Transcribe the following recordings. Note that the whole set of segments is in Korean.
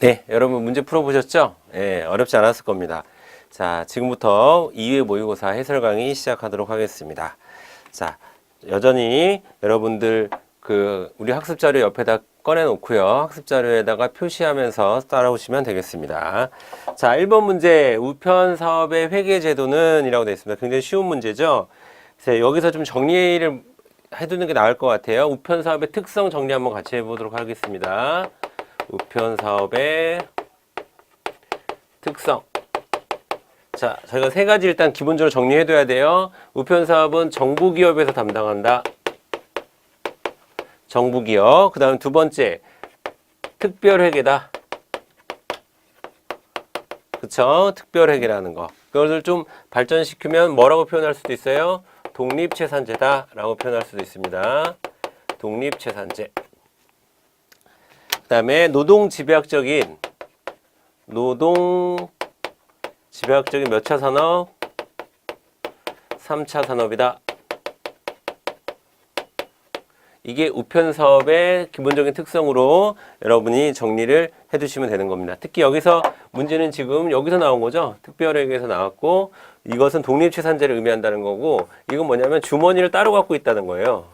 네, 여러분 문제 풀어보셨죠? 네, 어렵지 않았을 겁니다. 자, 지금부터 2회 모의고사 해설 강의 시작하도록 하겠습니다. 자, 여전히 여러분들 우리 학습 자료 옆에다 꺼내 놓고요. 학습 자료에다가 표시하면서 따라오시면 되겠습니다. 자, 1번 문제 우편 사업의 회계 제도는 이라고 되어 있습니다. 굉장히 쉬운 문제죠? 그래서 여기서 좀 정리를 해두는 게 나을 것 같아요. 우편 사업의 특성 정리 한번 같이 해보도록 하겠습니다. 우편 사업의 특성. 자, 저희가 세 가지 일단 기본적으로 정리해둬야 돼요. 우편 사업은 정부기업에서 담당한다. 정부기업. 그 다음 두 번째, 특별회계다. 그쵸? 특별회계라는 거. 그것을 좀 발전시키면 뭐라고 표현할 수도 있어요? 독립채산제다 라고 표현할 수도 있습니다. 독립채산제. 그 다음에 노동집약적인 몇 차 산업? 3차 산업이다. 이게 우편 사업의 기본적인 특성으로 여러분이 정리를 해두시면 되는 겁니다. 특히 여기서 문제는 지금 여기서 나온 거죠. 특별회계에서 나왔고, 이것은 독립채산제를 의미한다는 거고, 이건 뭐냐면 주머니를 따로 갖고 있다는 거예요.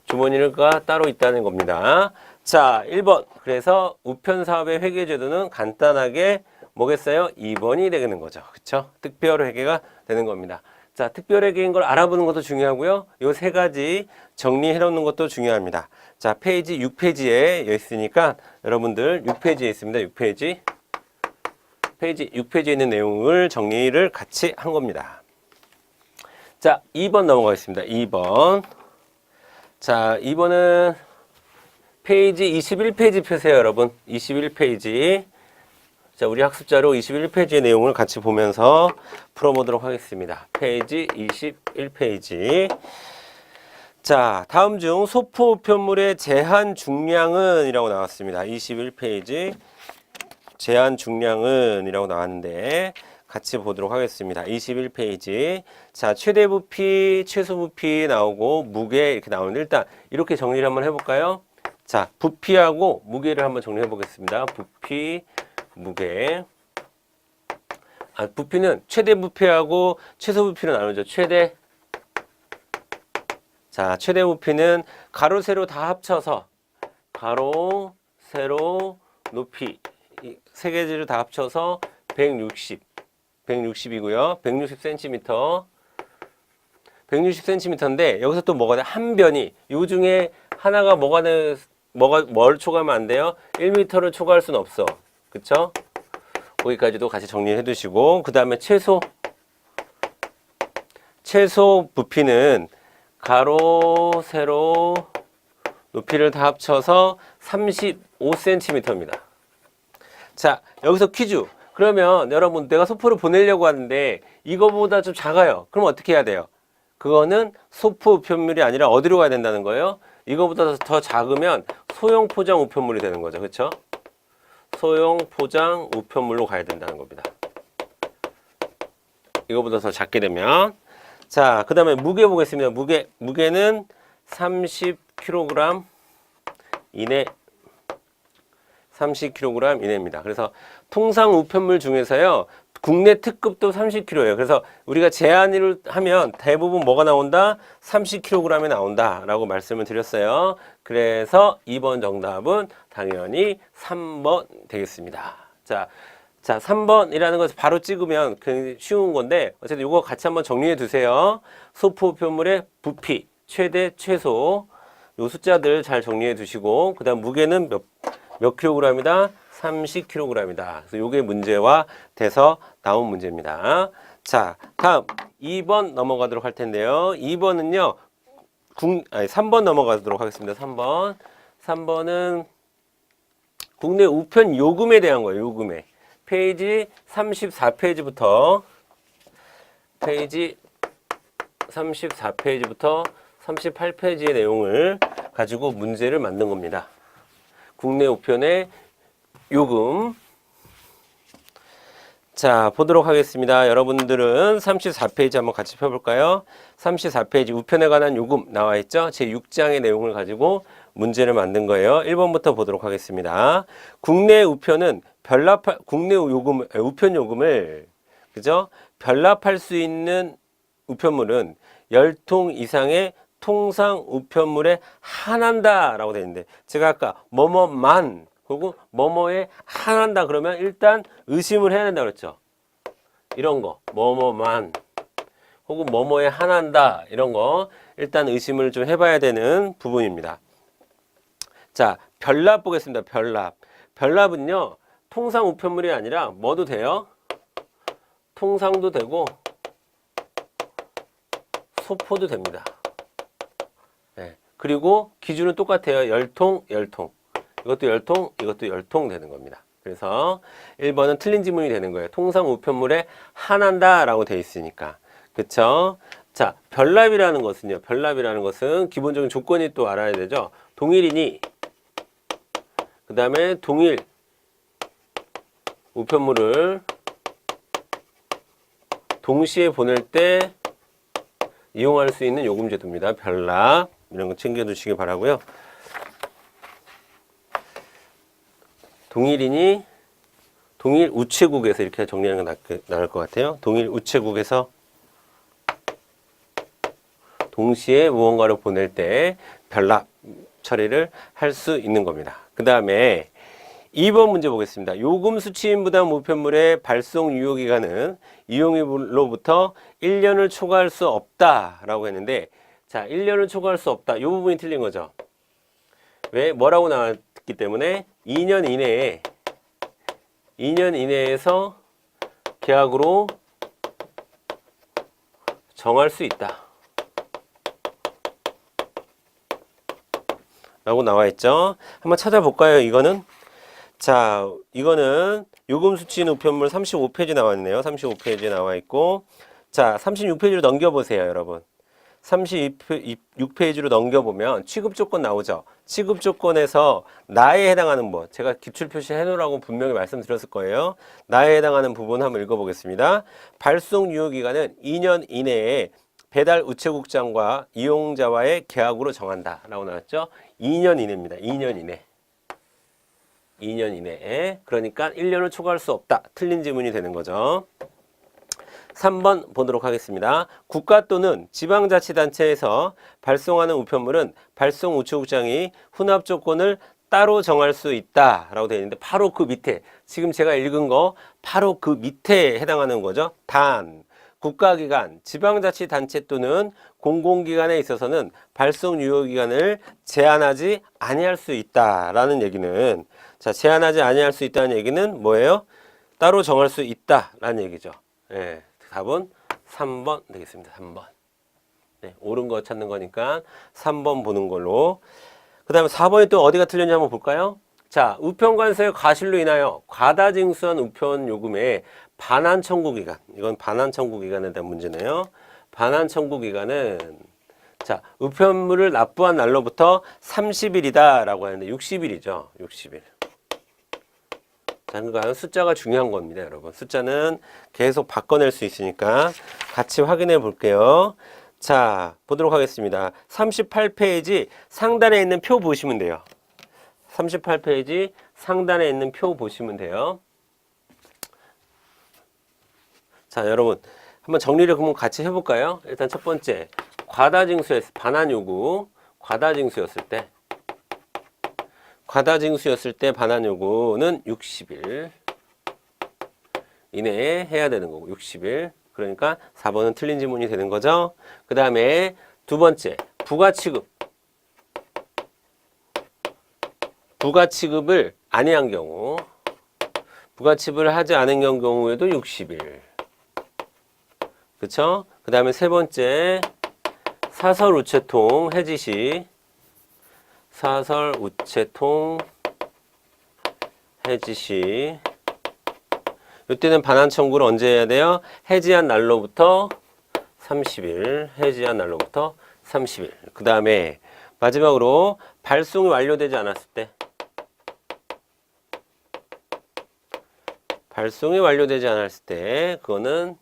주머니가 따로 있다는 겁니다. 자, 1번. 그래서 우편 사업의 회계 제도는 간단하게 뭐겠어요? 2번이 되는 거죠. 그쵸? 특별회계가 되는 겁니다. 자, 특별회계인 걸 알아보는 것도 중요하고요. 요 세 가지 정리해 놓는 것도 중요합니다. 자, 페이지 6페이지에 있으니까 여러분들 6페이지에 있습니다. 6페이지. 페이지 6페이지에 있는 내용을 정리를 같이 한 겁니다. 자, 2번 넘어가겠습니다. 2번. 자, 2번은 페이지 21페이지 펴세요, 여러분. 21페이지. 자, 우리 학습자료 21페이지의 내용을 같이 보면서 풀어보도록 하겠습니다. 페이지 21페이지. 자, 다음 중 소포 우편물의 제한 중량은 이라고 나왔습니다. 21페이지. 제한 중량은 이라고 나왔는데 같이 보도록 하겠습니다. 21페이지. 자, 최대 부피, 최소 부피 나오고 무게 이렇게 나오는데 일단 이렇게 정리를 한번 해볼까요? 자, 부피하고 무게를 한번 정리해 보겠습니다. 부피, 무게. 부피는 최대 부피하고 최소 부피로 나누죠. 최대. 자, 최대 부피는 가로, 세로 다 합쳐서 가로, 세로, 높이 이 세 개를 다 합쳐서 160이고요. 160cm. 160cm인데 여기서 또 뭐가 돼? 한 변이. 요 중에 하나가 뭘 초과하면 안 돼요? 1m를 초과할 수는 없어. 그쵸? 거기까지도 같이 정리해 두시고, 그 다음에 최소 부피는 가로, 세로, 높이를 다 합쳐서 35cm입니다. 자, 여기서 퀴즈. 그러면 여러분, 내가 소포를 보내려고 하는데 이거보다 좀 작아요. 그럼 어떻게 해야 돼요? 그거는 소포 우편물이 아니라 어디로 가야 된다는 거예요? 이거보다 더 작으면 소형 포장 우편물이 되는 거죠. 그렇죠? 소형 포장 우편물로 가야 된다는 겁니다. 이거보다 더 작게 되면. 자, 그 다음에 무게 보겠습니다. 무게는 30kg 이내. 30kg 이내입니다. 그래서 통상 우편물 중에서요, 국내 특급도 30kg예요. 그래서 우리가 제한을 하면 대부분 뭐가 나온다? 30kg이 나온다 라고 말씀을 드렸어요. 그래서 2번 정답은 당연히 3번 되겠습니다. 자, 3번이라는 것을 바로 찍으면 굉장히 쉬운 건데 어쨌든 이거 같이 한번 정리해 두세요. 소포 우편물의 부피, 최대, 최소 요 숫자들 잘 정리해 두시고, 그 다음 무게는 몇 킬로그램이다? 30kg이다. 그래서 요게 문제와 돼서 나온 문제입니다. 자, 다음 2번 넘어가도록 할 텐데요. 2번은요. 3번 넘어가도록 하겠습니다. 3번은 국내 우편 요금에 대한 거예요. 요금에. 페이지 34페이지부터 38페이지의 내용을 가지고 문제를 만든 겁니다. 국내 우편의 요금. 자, 보도록 하겠습니다. 여러분들은 34페이지 한번 같이 펴볼까요? 34페이지 우편에 관한 요금 나와 있죠? 제6장의 내용을 가지고 문제를 만든 거예요. 1번부터 보도록 하겠습니다. 국내 우편은 국내 우편 요금을 그죠? 별납할 수 있는 우편물은 10통 이상의 통상 우편물에 한한다 라고 되어 있는데, 제가 아까 뭐뭐만 그리고 뭐뭐에 한한다 그러면 일단 의심을 해야 된다 그랬죠. 이런 거 뭐뭐만 혹은 뭐뭐에 한한다 이런 거 일단 의심을 좀 해봐야 되는 부분입니다. 자, 별납 보겠습니다. 별납은요 통상 우편물이 아니라 뭐도 돼요? 통상도 되고 소포도 됩니다. 네. 그리고 기준은 똑같아요. 10통 이것도 10통 이것도 10통 되는 겁니다. 그래서 1번은 틀린 지문이 되는 거예요. 통상 우편물에 한한다 라고 되어 있으니까. 그쵸? 자, 별납이라는 것은 기본적인 조건이 또 알아야 되죠. 동일이니 그 다음에 동일 우편물을 동시에 보낼 때 이용할 수 있는 요금제도입니다. 별납 이런 거 챙겨두시기 바라고요. 동일이니 동일 우체국에서 이렇게 정리하는 게 나을 것 같아요. 동일 우체국에서 동시에 무언가를 보낼 때 별납 처리를 할 수 있는 겁니다. 그 다음에 2번 문제 보겠습니다. 요금 수취인 부담 우편물의 발송 유효기간은 이용일로부터 1년을 초과할 수 없다라고 했는데, 자, 1년을 초과할 수 없다. 이 부분이 틀린 거죠. 왜? 뭐라고 나왔기 때문에 2년 이내에서 계약으로 정할 수 있다 라고 나와 있죠. 한번 찾아볼까요? 이거는 요금 수취인 우편물 35페이지 나왔네요. 35페이지에 나와 있고, 자, 36페이지로 넘겨보세요, 여러분. 36페이지로 넘겨보면 취급 조건 나오죠. 취급 조건에서 나에 해당하는 뭐, 제가 기출 표시 해놓으라고 분명히 말씀드렸을 거예요. 나에 해당하는 부분 한번 읽어보겠습니다. 발송 유효기간은 2년 이내에 배달 우체국장과 이용자와의 계약으로 정한다 라고 나왔죠. 2년 이내입니다. 2년 이내에. 그러니까 1년을 초과할 수 없다. 틀린 지문이 되는 거죠. 3번 보도록 하겠습니다. 국가 또는 지방자치단체에서 발송하는 우편물은 발송 우체국장이 혼합 조건을 따로 정할 수 있다 라고 되어 있는데, 바로 그 밑에 지금 제가 읽은 거 바로 그 밑에 해당하는 거죠. 단 국가기관, 지방자치단체 또는 공공기관에 있어서는 발송 유효기간을 제한하지 아니할 수 있다라는 얘기는, 자, 제한하지 아니할 수 있다는 얘기는 뭐예요? 따로 정할 수 있다라는 얘기죠. 예, 답은 3번 되겠습니다. 3번. 네, 옳은 거 찾는 거니까 3번 보는 걸로. 그 다음에 4번이 또 어디가 틀렸는지 한번 볼까요? 자, 우편관세의 과실로 인하여 과다 징수한 우편 요금에 반환 청구 기간. 이건 반환 청구 기간에 대한 문제네요. 반환 청구 기간은, 자, 우편물을 납부한 날로부터 30일이다 라고 하는데 60일이죠. 60일. 자, 그러니까 숫자가 중요한 겁니다, 여러분. 숫자는 계속 바꿔낼 수 있으니까 같이 확인해 볼게요. 자, 보도록 하겠습니다. 38페이지 상단에 있는 표 보시면 돼요. 38페이지 상단에 있는 표 보시면 돼요. 자, 여러분 한번 정리를 그럼 같이 해볼까요? 일단 첫 번째, 과다징수였을 반환 요구, 과다징수였을 때 반환 요구는 60일 이내에 해야 되는 거고, 60일. 그러니까 4번은 틀린 지문이 되는 거죠. 그 다음에 두 번째, 부가취급을 아니한 경우, 부가취급을 하지 않은 경우에도 60일. 그쵸? 그 다음에 세 번째, 사설 우체통 해지 시, 이때는 반환 청구를 언제 해야 돼요? 해지한 날로부터 30일. 해지한 날로부터 30일. 그 다음에 마지막으로 발송이 완료되지 않았을 때, 그거는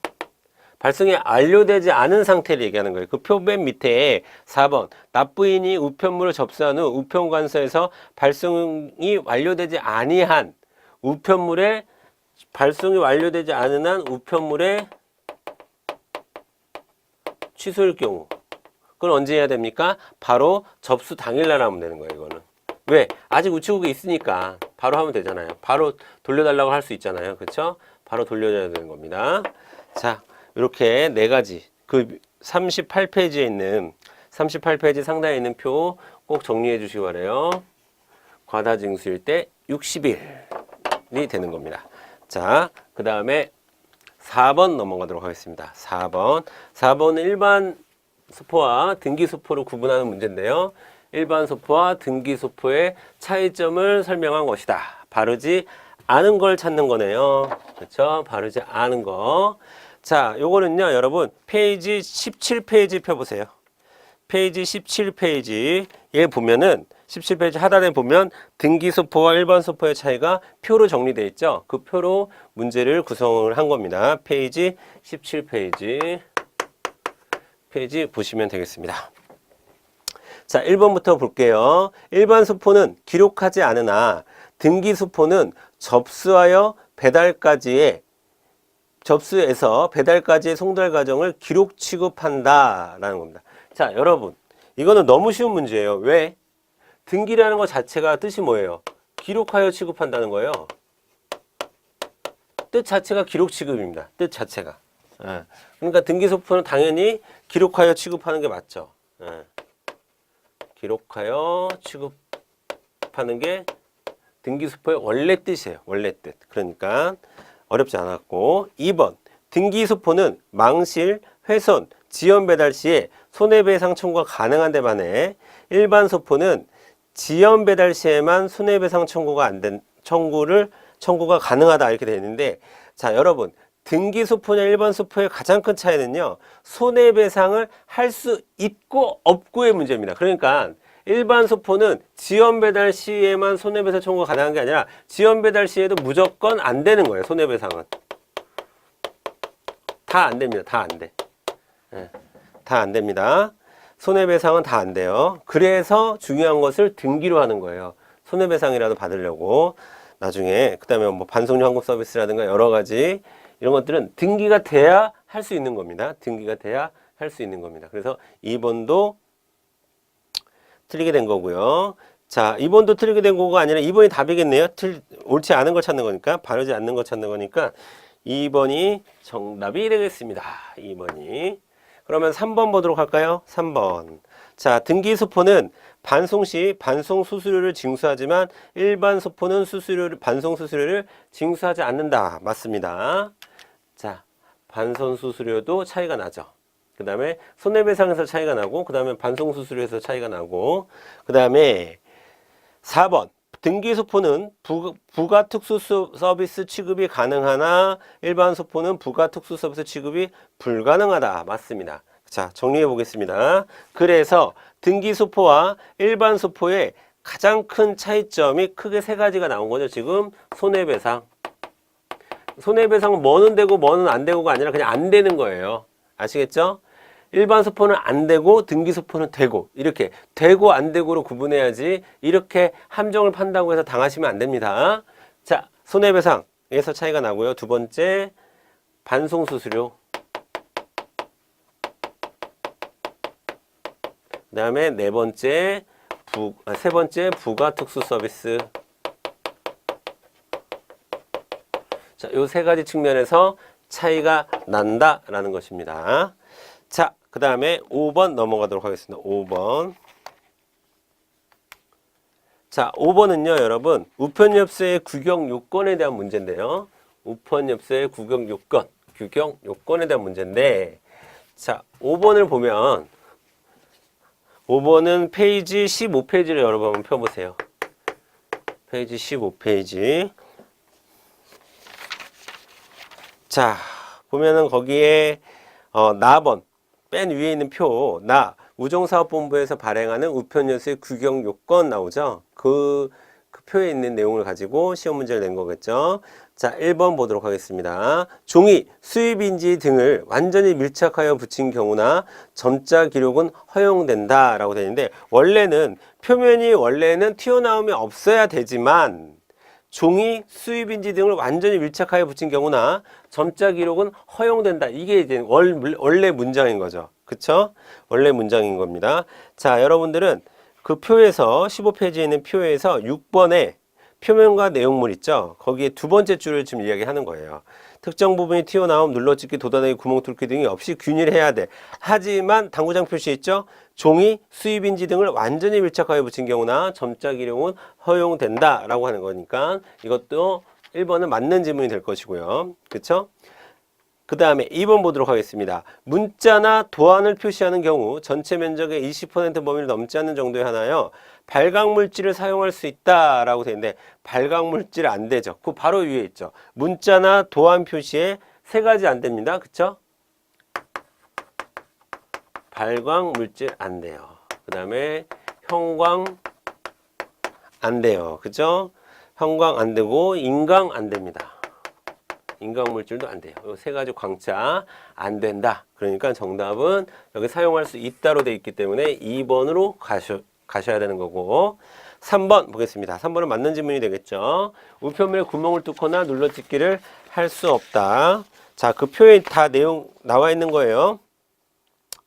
발송이 완료되지 않은 상태를 얘기하는 거예요. 그 표 맨 밑에 4번 납부인이 우편물을 접수한 후 우편관서에서 발송이 완료되지 아니한 우편물에 발송이 완료되지 않은 한 우편물의 취소일 경우 그건 언제 해야 됩니까? 바로 접수 당일날 하면 되는 거예요. 이거는 왜? 아직 우체국에 있으니까 바로 하면 되잖아요. 바로 돌려달라고 할 수 있잖아요. 그렇죠? 바로 돌려줘야 되는 겁니다. 자, 이렇게 네 가지 그 38페이지에 있는 38페이지 상단에 있는 표 꼭 정리해 주시기 바래요. 과다징수일 때 60일이 되는 겁니다. 자, 그 다음에 4번 넘어가도록 하겠습니다. 4번은 일반 소포와 등기 소포를 구분하는 문제인데요. 일반 소포와 등기 소포의 차이점을 설명한 것이다. 바르지 않은 걸 찾는 거네요. 그렇죠? 바르지 않은 거. 자, 요거는요, 여러분, 페이지 17페이지 펴보세요. 페이지 17페이지에 보면은, 17페이지 하단에 보면 등기 소포와 일반 소포의 차이가 표로 정리되어 있죠. 그 표로 문제를 구성을 한 겁니다. 페이지 17페이지. 페이지 보시면 되겠습니다. 자, 1번부터 볼게요. 일반 소포는 기록하지 않으나 등기 소포는 접수에서 배달까지의 송달 과정을 기록 취급한다라는 겁니다. 자, 여러분, 이거는 너무 쉬운 문제예요. 왜? 등기라는 것 자체가 뜻이 뭐예요? 기록하여 취급한다는 거예요. 뜻 자체가 기록 취급입니다. 뜻 자체가. 그러니까 등기 소포는 당연히 기록하여 취급하는 게 맞죠. 기록하여 취급하는 게 등기 소포의 원래 뜻이에요. 원래 뜻. 그러니까 어렵지 않았고 2번 등기 소포는 망실, 훼손, 지연 배달 시에 손해배상 청구가 가능한 데 반해 일반 소포는 지연 배달 시에만 손해배상 청구가 청구가 가능하다 이렇게 되어 있는데 자, 여러분 등기 소포냐 일반 소포의 가장 큰 차이는요. 손해배상을 할 수 있고 없고의 문제입니다. 그러니까 일반 소포는 지연 배달 시에만 손해배상 청구가 가능한 게 아니라 지연 배달 시에도 무조건 안 되는 거예요. 손해배상은. 다 안 됩니다. 다 안 돼. 다 안 됩니다. 손해배상은 다 안 돼요. 그래서 중요한 것을 등기로 하는 거예요. 손해배상이라도 받으려고. 나중에 그다음에 뭐 반송료 환급 서비스라든가 여러 가지 이런 것들은 등기가 돼야 할 수 있는 겁니다. 등기가 돼야 할 수 있는 겁니다. 그래서 2번도 틀리게 된 거고요. 자, 2번도 틀리게 된 거가 아니라 2번이 답이겠네요. 옳지 않은 걸 찾는 거니까, 바르지 않는 걸 찾는 거니까 2번이 정답이 되겠습니다. 2번이. 그러면 3번 보도록 할까요? 3번. 자, 등기 소포는 반송 시 반송 수수료를 징수하지만 일반 소포는 반송 수수료를 징수하지 않는다. 맞습니다. 자, 반송 수수료도 차이가 나죠. 그 다음에 손해배상에서 차이가 나고, 그 다음에 반송 수수료에서 차이가 나고, 그 다음에 4번. 등기 소포는 부가 특수 서비스 취급이 가능하나 일반 소포는 부가 특수 서비스 취급이 불가능하다. 맞습니다. 자, 정리해 보겠습니다. 그래서 등기 소포와 일반 소포의 가장 큰 차이점이 크게 세 가지가 나온 거죠. 지금 손해배상. 손해배상은 뭐는 되고 뭐는 안 되고가 아니라 그냥 안 되는 거예요. 아시겠죠? 일반 소포는 안 되고 등기 소포는 되고 이렇게 되고 안 되고로 구분해야지 이렇게 함정을 판다고 해서 당하시면 안 됩니다. 자, 손해배상에서 차이가 나고요. 두 번째 반송 수수료. 그 다음에 세 번째 부가 특수 서비스. 자, 요 세 가지 측면에서 차이가 난다라는 것입니다. 자, 그 다음에 5번 넘어가도록 하겠습니다. 5번. 자, 5번은요, 여러분, 우편엽서의 규격 요건에 대한 문제인데요. 우편엽서의 규격 요건에 대한 문제인데, 자, 5번을 보면, 5번은 페이지 15페이지를 여러분 한번 펴보세요. 페이지 15페이지. 자, 보면은 거기에, 나번. 맨 위에 있는 표, 우정사업본부에서 발행하는 우편열쇠 규격 요건 나오죠? 그 표에 있는 내용을 가지고 시험 문제를 낸 거겠죠. 자, 1번 보도록 하겠습니다. 종이, 수입인지 등을 완전히 밀착하여 붙인 경우나 점자 기록은 허용된다 라고 되어 있는데, 원래는 표면이 원래는 튀어나옴이 없어야 되지만 종이, 수입인지 등을 완전히 밀착하여 붙인 경우나 점자 기록은 허용된다. 이게 이제 원래 문장인 거죠. 그쵸? 원래 문장인 겁니다. 자, 여러분들은 그 표에서 15페이지에 있는 표에서 6번에 표면과 내용물 있죠? 거기에 두 번째 줄을 지금 이야기하는 거예요. 특정 부분이 튀어나옴, 눌러찍기, 돋아내기, 구멍 뚫기 등이 없이 균일해야 돼. 하지만 당구장 표시 있죠? 종이, 수입인지 등을 완전히 밀착하여 붙인 경우나 점자 기록은 허용된다 라고 하는 거니까 이것도 1번은 맞는 질문이 될 것이고요. 그쵸? 그 다음에 2번 보도록 하겠습니다. 문자나 도안을 표시하는 경우 전체 면적의 20% 범위를 넘지 않는 정도에 하나요, 발광물질을 사용할 수 있다라고 되어 있는데, 발광물질 안 되죠. 그 바로 위에 있죠. 문자나 도안 표시에 세 가지 안 됩니다. 그쵸? 발광물질 안 돼요. 그 다음에 형광 안 돼요. 그죠? 형광 안 되고 인광 안 됩니다. 인광물질도 안 돼요. 이 세 가지 광자 안 된다. 그러니까 정답은 여기 사용할 수 있다로 되어 있기 때문에 2번으로 가셔야 되는 거고, 3번 보겠습니다. 3번은 맞는 질문이 되겠죠. 우편물에 구멍을 뚫거나 눌러찍기를 할 수 없다. 자, 그 표에 다 내용 나와 있는 거예요.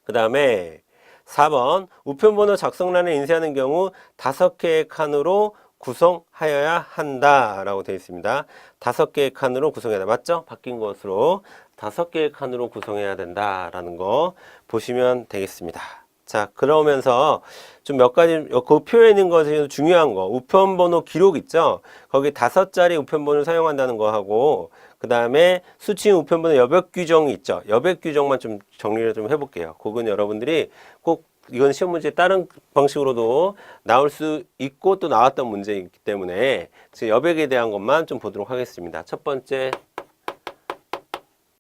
그 다음에 4번 우편번호 작성란에 인쇄하는 경우 5개의 칸으로 구성하여야 한다 라고 되어 있습니다. 5개의 칸으로 구성해야 한다. 맞죠? 바뀐 것으로 5개의 칸으로 구성해야 된다라는 거 보시면 되겠습니다. 자, 그러면서 좀 몇 가지 그 표에 있는 것이 중요한 거, 우편번호 기록 있죠? 거기 5자리 우편번호를 사용한다는 거 하고, 그 다음에 수취인 우편번호 여백 규정이 있죠? 여백 규정만 좀 정리를 좀 해볼게요. 그건 여러분들이 꼭 이건 시험 문제 다른 방식으로도 나올 수 있고 또 나왔던 문제이기 때문에 지금 여백에 대한 것만 좀 보도록 하겠습니다. 첫 번째,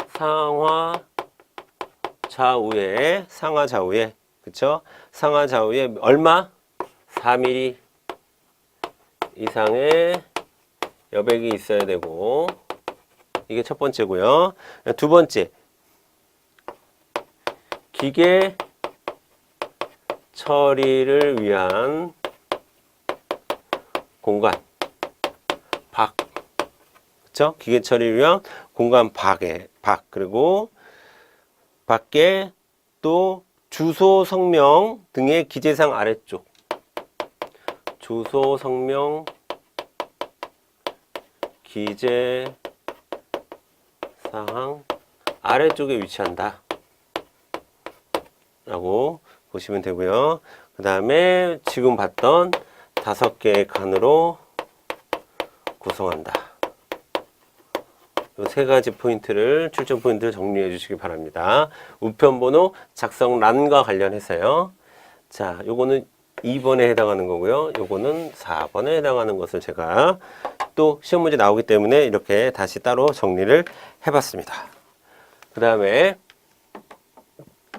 상하 좌우에 그쵸? 상하 좌우에 얼마? 4mm 이상의 여백이 있어야 되고, 이게 첫 번째고요. 두 번째, 기계 처리를 위한 공간 박, 그쵸? 기계 처리를 위한 공간 박, 그리고 밖에 또 주소 성명 등의 기재사항 아래쪽, 주소 성명 기재사항 아래쪽에 위치한다 라고 보시면 되고요. 그 다음에 지금 봤던 5개의 칸으로 구성한다. 이 세 가지 포인트를, 출전 포인트를 정리해 주시기 바랍니다. 우편번호 작성란과 관련해서요. 자, 요거는 2번에 해당하는 거고요. 요거는 4번에 해당하는 것을 제가 또 시험 문제 나오기 때문에 이렇게 다시 따로 정리를 해봤습니다. 그 다음에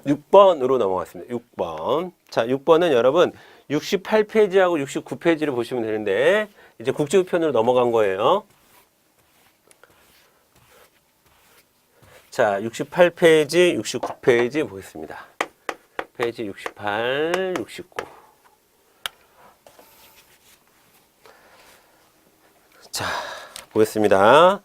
6번으로 넘어갔습니다. 6번. 자, 6번은 여러분 68페이지하고 69페이지를 보시면 되는데, 이제 국제우편으로 넘어간 거예요. 자, 68페이지, 69페이지 보겠습니다. 페이지 68, 69. 자, 보겠습니다.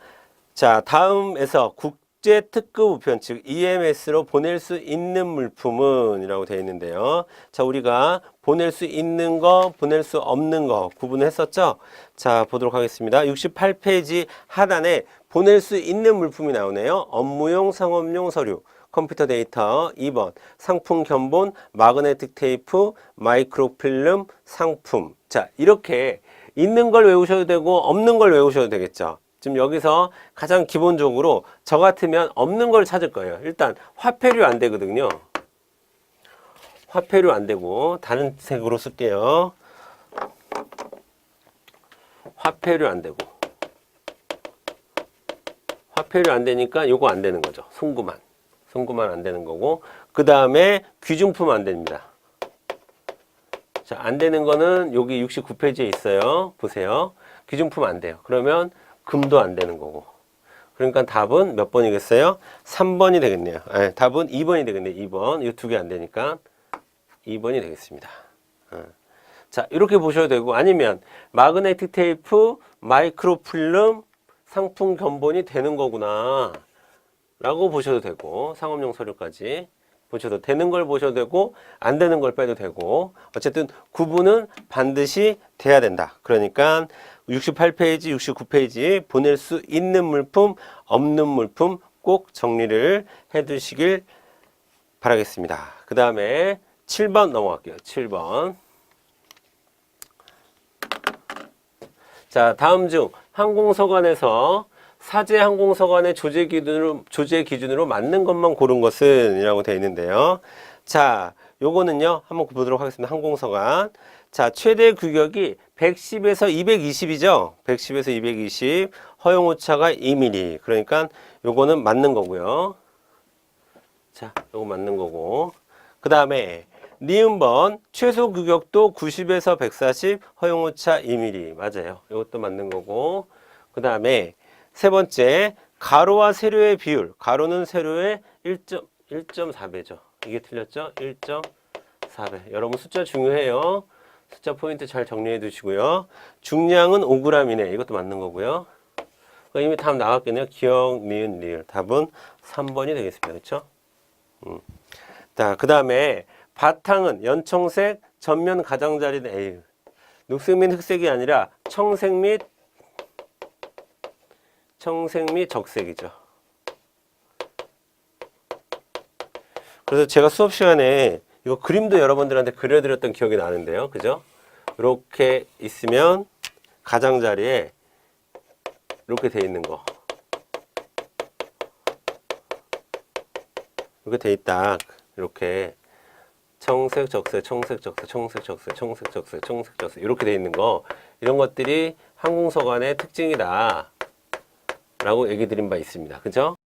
자, 다음에서 국제 특급 우편, 즉 EMS로 보낼 수 있는 물품은 이라고 되어 있는데요. 자, 우리가 보낼 수 있는 거, 보낼 수 없는 거 구분했었죠? 자, 보도록 하겠습니다. 68페이지 하단에 보낼 수 있는 물품이 나오네요. 업무용, 상업용 서류, 컴퓨터 데이터. 2번 상품 견본, 마그네틱 테이프, 마이크로필름 상품. 자, 이렇게 있는 걸 외우셔도 되고 없는 걸 외우셔도 되겠죠. 지금 여기서 가장 기본적으로 저 같으면 없는 걸 찾을 거예요. 일단 화폐류 안 되거든요. 화폐류 안 되고 다른 색으로 쓸게요. 화폐류 안 되고, 화폐류 안 되니까 요거 안 되는 거죠. 송구만 안 되는 거고, 그 다음에 귀중품 안 됩니다. 자, 안 되는 거는 여기 69페이지에 있어요. 보세요. 기준품 안 돼요. 그러면 금도 안 되는 거고. 그러니까 답은 몇 번이겠어요? 3번이 되겠네요. 아니, 답은 2번이 되겠네요. 2번. 이 두 개 안 되니까 2번이 되겠습니다. 자, 이렇게 보셔도 되고, 아니면 마그네틱 테이프, 마이크로필름, 상품 견본이 되는 거구나 라고 보셔도 되고, 상업용 서류까지 보셔도 되는 걸 보셔도 되고, 안 되는 걸 빼도 되고, 어쨌든 구분은 반드시 돼야 된다. 그러니까 68페이지, 69페이지 보낼 수 있는 물품, 없는 물품 꼭 정리를 해 두시길 바라겠습니다. 그 다음에 7번 넘어갈게요. 7번. 자, 다음 중 항공서관에서 사제 항공서관의 조제 기준으로 맞는 것만 고른 것은 이라고 되어 있는데요. 자, 요거는요, 한번 보도록 하겠습니다. 항공서관. 자, 최대 규격이 110에서 220이죠. 110에서 220. 허용 오차가 2mm. 그러니까 요거는 맞는 거고요. 자, 요거 맞는 거고. 그 다음에 니은번 최소 규격도 90에서 140, 허용 오차 2mm. 맞아요. 이것도 맞는 거고. 그 다음에 세 번째, 가로와 세로의 비율. 가로는 세로의 1.4배죠. 이게 틀렸죠? 1.4배. 여러분 숫자 중요해요. 숫자 포인트 잘 정리해 두시고요. 중량은 5g이네. 이것도 맞는 거고요. 이미 답 나왔겠네요. 기억, 니은, 리을. 답은 3번이 되겠습니다. 그렇죠? 자, 그 다음에 바탕은 연청색, 전면 가장자리는 에이, 녹색 및 흑색이 아니라 청색 및 적색이죠. 그래서 제가 수업 시간에 이거 그림도 여러분들한테 그려드렸던 기억이 나는데요. 그죠? 이렇게 있으면 가장자리에 이렇게 돼 있는 거. 이렇게 돼 있다. 이렇게 청색, 적색, 청색, 적색, 청색, 적색, 청색, 적색, 청색, 적색 이렇게 돼 있는 거. 이런 것들이 항공서관의 특징이다 라고 얘기 드린 바 있습니다. 그죠?